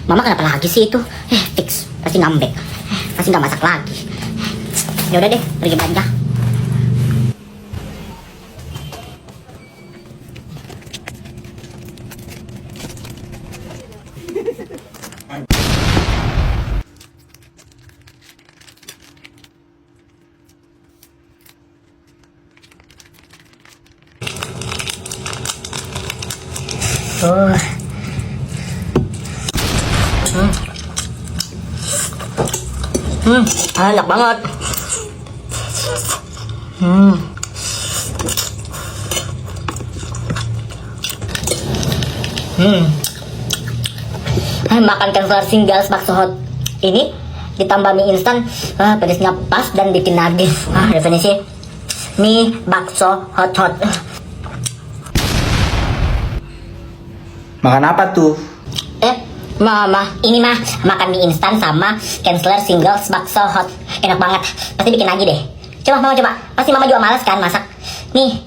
Mama kenapa lagi sih itu? Fix pasti ngambek, pasti nggak masak lagi. Ya udah deh, pergi belanja. Enak banget. Makan Kensler Singles bakso hot ini ditambah mie instan, pedasnya pas dan bikin nagih. Definisi mie bakso hot. Makan apa tuh? Mama, ini mah makan mie instan sama Kensler Singles bakso hot. Enak banget, pasti bikin lagi deh. Coba mama coba, pasti mama juga malas kan masak. Nih.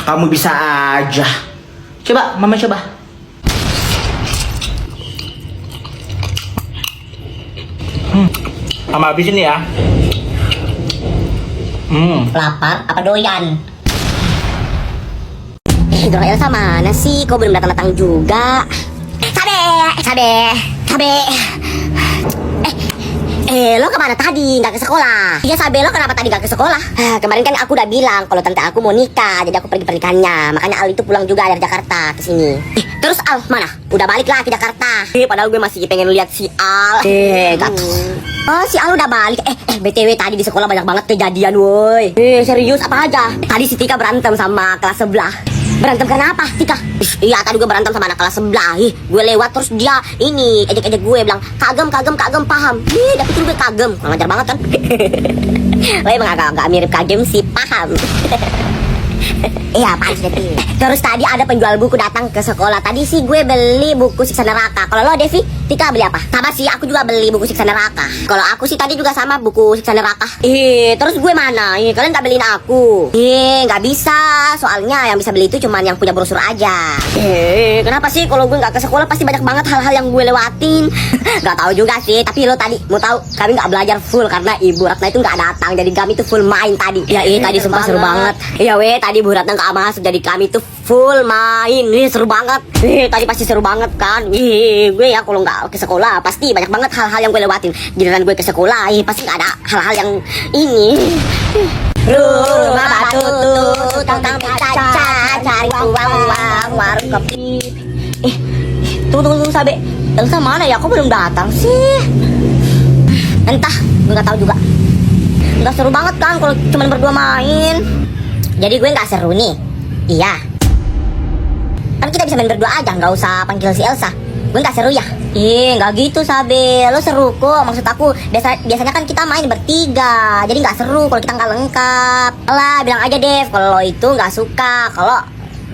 Kamu bisa aja. Coba, mama coba. Mama habisin ya. Lapar apa doyan? Hidro Elsa mana sih? Kok belum datang-datang juga? Sabe. Lo kemana tadi? Nggak ke sekolah? Iya Sabe, lo kenapa tadi nggak ke sekolah? Kemarin kan aku udah bilang kalau tante aku mau nikah, jadi aku pergi pernikahannya. Makanya Al itu pulang juga dari Jakarta ke sini. Terus Al mana? Udah balik lah ke Jakarta. Padahal gue masih pengen lihat si Al. Oh, si Al udah balik. BTW tadi di sekolah banyak banget kejadian, woi. Serius apa aja? Tadi si Tika berantem sama kelas sebelah. Berantem kenapa, Tika? Iya, tadi gue berantem sama anak kelas sebelah. Gue lewat terus dia ini ejek-ejek gue bilang kagem paham. Tapi gue kagem, ngajar banget kan? Lo emang agak mirip kagem sih, paham. Iya, apaan sih Devi? Terus tadi ada penjual buku datang ke sekolah. Tadi sih gue beli buku Siksa Neraka. Kalau lo Devi, Tika beli apa? Sama sih, aku juga beli buku Siksa Neraka. Kalau aku sih tadi juga sama buku Siksa Neraka. Terus gue mana? Kalian gak beliin aku? Gak bisa. Soalnya yang bisa beli itu cuman yang punya brosur aja. Kenapa sih kalau gue gak ke sekolah pasti banyak banget hal-hal yang gue lewatin? Gak tahu juga sih. Tapi lo tadi mau tahu kami gak belajar full karena Ibu Ratna itu gak datang. Jadi kami itu full main tadi. Ya tadi sumpah seru banget. Iya tadi Bu Ratna gak masuk, jadi kami tuh full main. Seru banget. Tadi pasti seru banget kan. Gue ya kalau nggak ke sekolah pasti banyak banget hal-hal yang gue lewatin. Giliran gue ke sekolah pasti nggak ada hal-hal yang ini. Rumah batu tentang kaca, cari uang warung kopi. Tunggu Sabe, Elsa mana ya? Kok belum datang sih? Entah, gue nggak tahu juga. Nggak seru banget kan kalau cuma berdua main. Jadi gue nggak seru nih. Iya. Kan kita bisa main berdua aja, nggak usah panggil si Elsa. Gue nggak seru ya? Nggak gitu Sabe. Lo seru kok. Maksud aku biasanya kan kita main bertiga. Jadi nggak seru kalau kita nggak lengkap. Lah bilang aja Dev kalau lo itu nggak suka kalau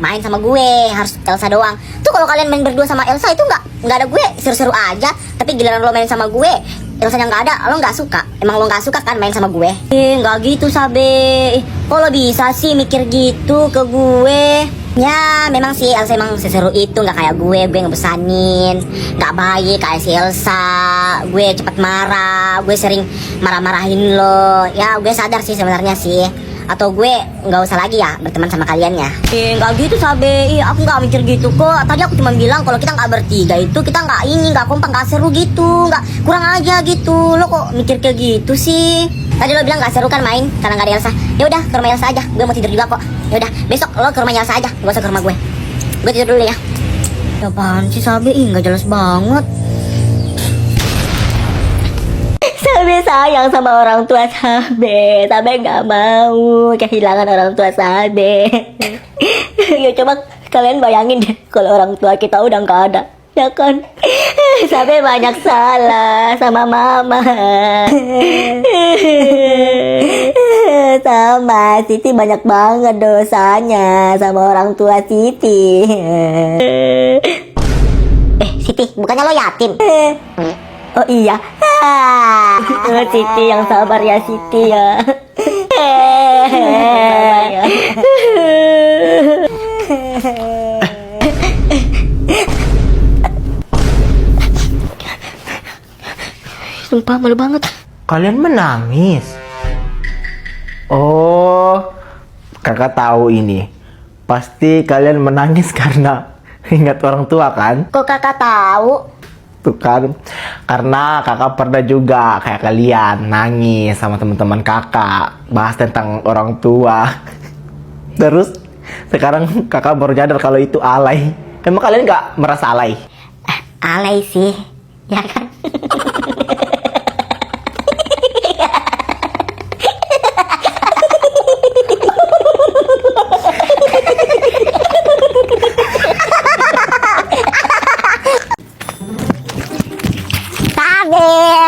main sama gue, harus Elsa doang. Tuh kalau kalian main berdua sama Elsa itu nggak ada gue, seru-seru aja. Tapi giliran lo main sama gue, Elsa yang nggak ada, lo nggak suka. Emang lo nggak suka kan main sama gue? Nggak gitu Sabe. Kok lo bisa sih mikir gitu ke gue? Ya memang sih Elsa emang seseru itu, nggak kayak gue ngebesanin, nggak baik kayak si Elsa. Gue cepet marah, gue sering marah-marahin lo. Ya gue sadar sih sebenarnya sih. Atau gue nggak usah lagi ya berteman sama kalian ya? Nggak gitu Sabe. Aku nggak mikir gitu kok. Tadi aku cuma bilang kalau kita nggak bertiga itu kita nggak kompak, nggak seru gitu, nggak kurang aja gitu. Lo kok mikir kayak gitu sih? Tadi lo bilang nggak seru kan main karena nggak ada Elsa. Ya udah ke rumah Elsa aja. Gue mau tidur juga kok. Ya udah besok lo ke rumah Elsa aja. Gak usah ke rumah gue. Gue tidur dulu ya. Apaan sih Sabe? Nggak jelas banget. Sabe sayang sama orang tua Sabe. Sabe gak mau kehilangan orang tua Sabe. Ya coba kalian bayangin deh kalau orang tua kita udah gak ada, ya kan? Sabe banyak salah sama mama. Sama Siti banyak banget dosanya sama orang tua Siti. Siti, bukannya lo yatim? Oh iya. Siti yang sabar ya Siti ya. sumpah malu banget. Kalian menangis? Oh, kakak tahu ini. Pasti kalian menangis karena ingat orang tua kan? Kok kakak tahu? Tuh kan, karena kakak pernah juga kayak kalian nangis sama teman-teman kakak bahas tentang orang tua. Terus sekarang kakak baru sadar kalau itu alay. Emang kalian nggak merasa alay? Alay sih, ya kan?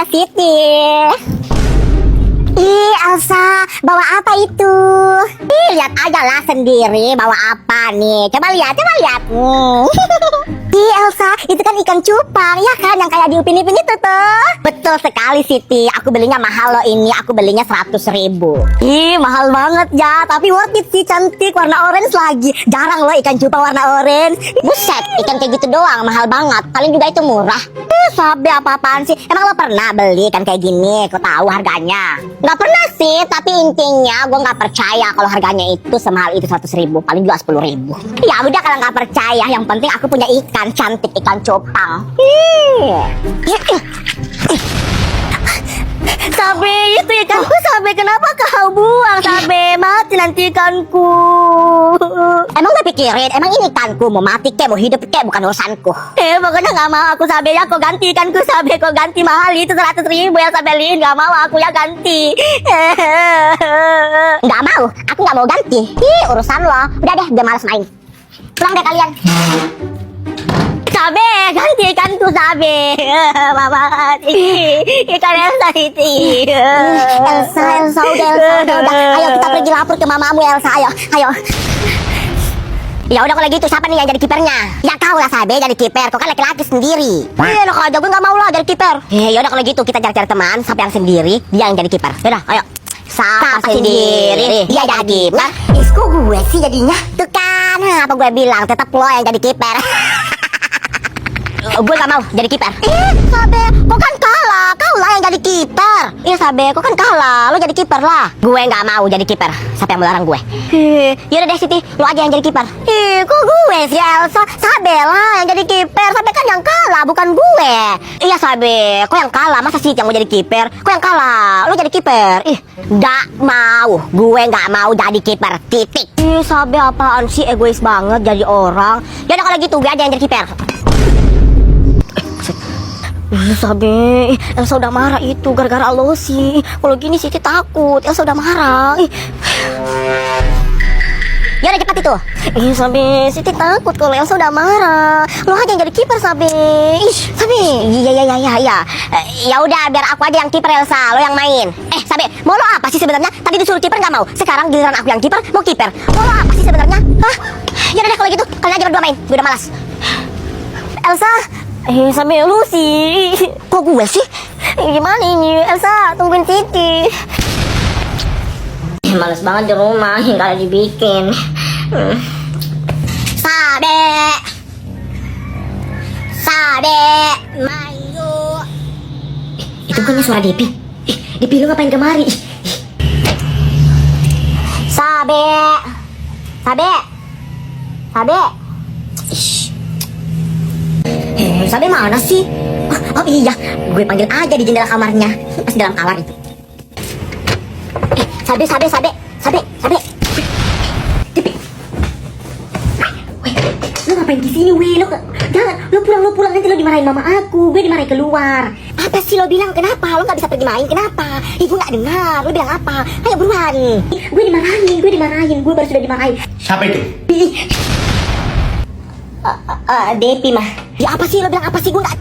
Siti. Ih, Elsa, bawa apa itu? Ih, lihat aja lah sendiri bawa apa nih. Coba lihat. Ih, Elsa, itu kan ikan cupang, ya kan? Yang kayak di Upin-Ipin itu tuh. Betul sekali, Siti. Aku belinya mahal loh ini. Aku belinya 100.000. Ih, mahal banget ya. Tapi worth it sih, cantik. Warna orange lagi. Jarang loh ikan cupang warna orange. Buset, ikan kayak gitu doang, mahal banget. Paling juga itu murah. Sabe apa-apaan sih? Emang lo pernah beli kan kayak gini? Kau tahu harganya? Nggak pernah sih, tapi intinya gue nggak percaya kalau harganya itu semahal itu 100.000. Paling juga 10.000. Ya udah kalau nggak percaya, yang penting aku punya ikan cantik, ikan cupang. Sabe, itu ikanku. Sabe, kenapa kau buang? Sabe, mati nanti ikanku. Emang gak pikirin, emang ini ikanku mau mati kek, mau hidup kek, bukan urusanku. Pokoknya gak mau aku, Sabe ya. Kau ganti ikanku, Sabe. Kau ganti mahal itu 100.000 ya, Sabe Lin. Gak mau aku ya ganti. Gak mau, aku gak mau ganti. Ih, urusan lo. Udah deh, udah malas main. Pulang deh kalian. Sabe, ganti ikanku, Sabe. Mama, ikan Elsa itu. Elsa, udah. Ayo kita pergi lapor ke mamamu, Elsa. Ayo. Ya udah kalau gitu, siapa nih yang jadi kipernya? Ya kau lah, Sabe, jadi kiper. Kau kan laki-laki sendiri. Enak aja, gue nggak mau lah jadi kiper. Ya udah kalau gitu kita cari teman, siapa yang sendiri, dia yang jadi kiper. Yaudah, ayo. Siapa sendiri, dia jadi kiper. Kok gue sih jadinya? Tuh kan, apa gue bilang, tetap lo yang jadi kiper. Gue gak mau jadi kiper. Sabe, kok kan kalah. Kau lah yang jadi kiper. Iya, Sabe, kok kan kalah. Lo jadi kiper lah. Gue gak mau jadi kiper. Siapa yang melarang gue? Yaudah deh, Siti, lo aja yang jadi kiper. Kok gue sih, Elsa? Sabe lah yang jadi kiper. Sabe kan yang kalah, bukan gue. Iya, Sabe, kok yang kalah? Masa Siti yang mau jadi kiper? Kok yang kalah? Lo jadi kiper. Gak mau. Gue gak mau jadi kiper. Titik. Sabe apaan sih, egois banget jadi orang. Yaudah kalau gitu, gue aja yang jadi kiper. Sabe, Elsa udah marah itu gara-gara lo sih. Kalau gini Siti takut, Elsa udah marah. Ya udah cepat itu. Sabe, Siti takut kalau Elsa udah marah. Lo aja yang jadi kiper, Sabe. Sabe, iya. Ya udah biar aku aja yang kiper, Elsa. Lo yang main. Sabe, mau lo apa sih sebenarnya? Tadi disuruh kiper nggak mau. Sekarang giliran aku yang kiper, mau kiper. Mau lo apa sih sebenarnya? Hah? Ya udah deh kalau gitu, kalian aja berdua main. Gue udah malas. Elsa. Sampai lu sih. Kok gue sih? Gimana ini? Elsa, tungguin Siti. Males banget di rumah, nggak ada dibikin. Sabe, main yuk. Itu bukannya suara Depi. Depi lu ngapain kemari? Sabe. Sabe mana sih? Oh iya, gue panggil aja di jendela kamarnya. Masih dalam kamar itu. Sabe. Depi. Lu ngapain di sini, weh? Jangan, lu pulang nanti lo dimarahin mama aku. Gue dimarahin keluar. Apa sih lo bilang? Kenapa? Lo nggak bisa pergi main? Kenapa? Ibu nggak dengar. Lo bilang apa? Ayo buruan. Gue dimarahin. Gue baru sudah dimarahin. Siapa itu? Depi mah. Ya apa sih, lo bilang apa sih? Gue nggak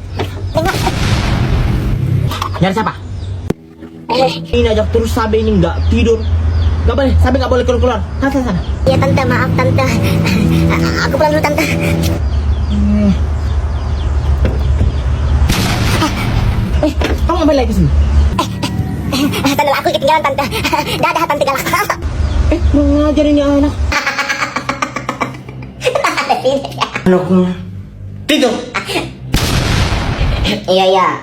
dengar. Nyari siapa? Ini aja terus Sabe ini nggak tidur. Nggak boleh, Sabe nggak boleh keluar. Sana. Ya tante, maaf tante. Aku pulang dulu tante. Kamu ngapain lagi kesini? Tante, aku ketinggalan tante. Dadah tante galak. Mau ngajarin ya anak. Anakku tidur. Iya.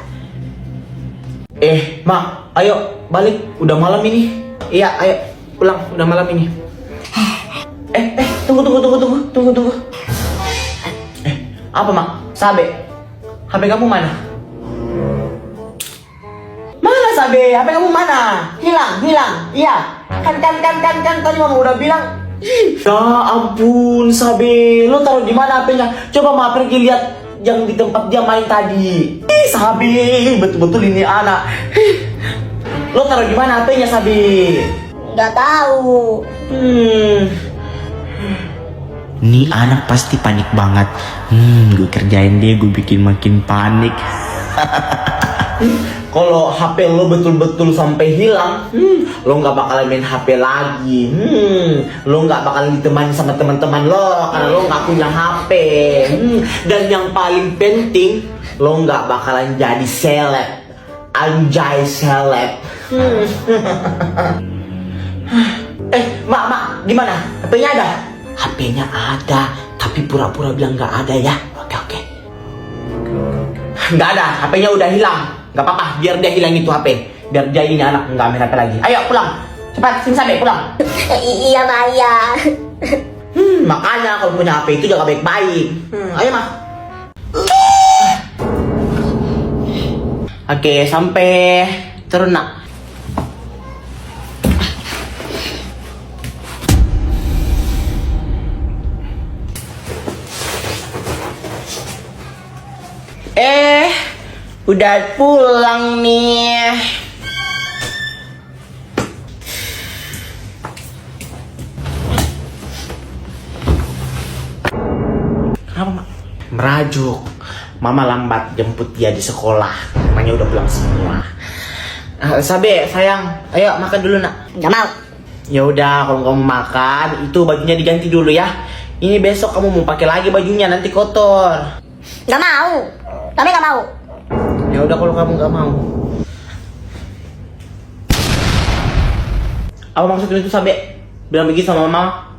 Mak, ayo balik. Udah malam ini. Iya, ayo pulang. Udah malam ini. Tunggu. Apa, Mak? Sabe. HP kamu mana? Mana Sabe? HP kamu mana? Hilang. Iya. Kan tadi Mama udah bilang. Ya ampun, Sabe. Lo taruh di mana HP-nya? Coba Ma pergi lihat yang di tempat dia main tadi. Sabe, betul-betul ini anak. Lo taruh di mana HP-nya, Sabe? Nggak tahu. Nih anak pasti panik banget. Gue kerjain dia, gue bikin makin panik. Kalau HP lo betul-betul sampai hilang, lo nggak bakalan main HP lagi. Lo nggak bakalan ditemani sama teman-teman lo karena lo nggak punya HP. Dan yang paling penting, lo nggak bakalan jadi seleb. Anjay seleb. Mak, gimana? HP-nya ada? HP-nya ada, tapi pura-pura bilang nggak ada ya. Oke. Nggak ada, HP-nya udah hilang. Nggak apa-apa, biar dia hilang itu HP. Biar dia ini anak nggak main HP lagi. Ayo pulang, cepat, sini sampai pulang. Iya, Ma, iya. Makanya kalau punya HP itu jaga baik-baik. Ayo, Ma. Oke, sampai turun, Nak. Udah pulang nih. Kenapa, Mak? Merajuk. Mama lambat jemput dia di sekolah. Namanya udah pulang semua. Sabe, sayang, ayo makan dulu, Nak. Nggak mau. Ya udah, kalau kamu makan, itu bajunya diganti dulu ya. Ini besok kamu mau pakai lagi bajunya, nanti kotor. Nggak mau. Kami nggak mau. Ya udah kalau kamu nggak mau. Apa maksudnya itu, Sabe? Bilang begitu sama Mama?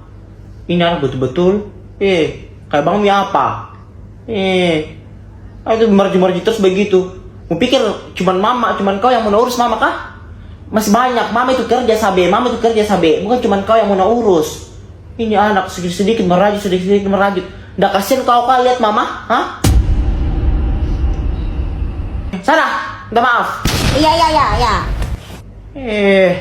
Ini anak betul-betul. Kayak Bang Mi apa? Itu marji-marji terus begitu. Mau pikir cuman kau yang mau urus Mama kah? Masih banyak. Mama itu kerja, Sabe. Bukan cuman kau yang mau urus. Ini anak sedikit-sedikit merajut. Nggak kasihan kau lihat Mama? Hah? Sana, minta maaf. Iya. Eh,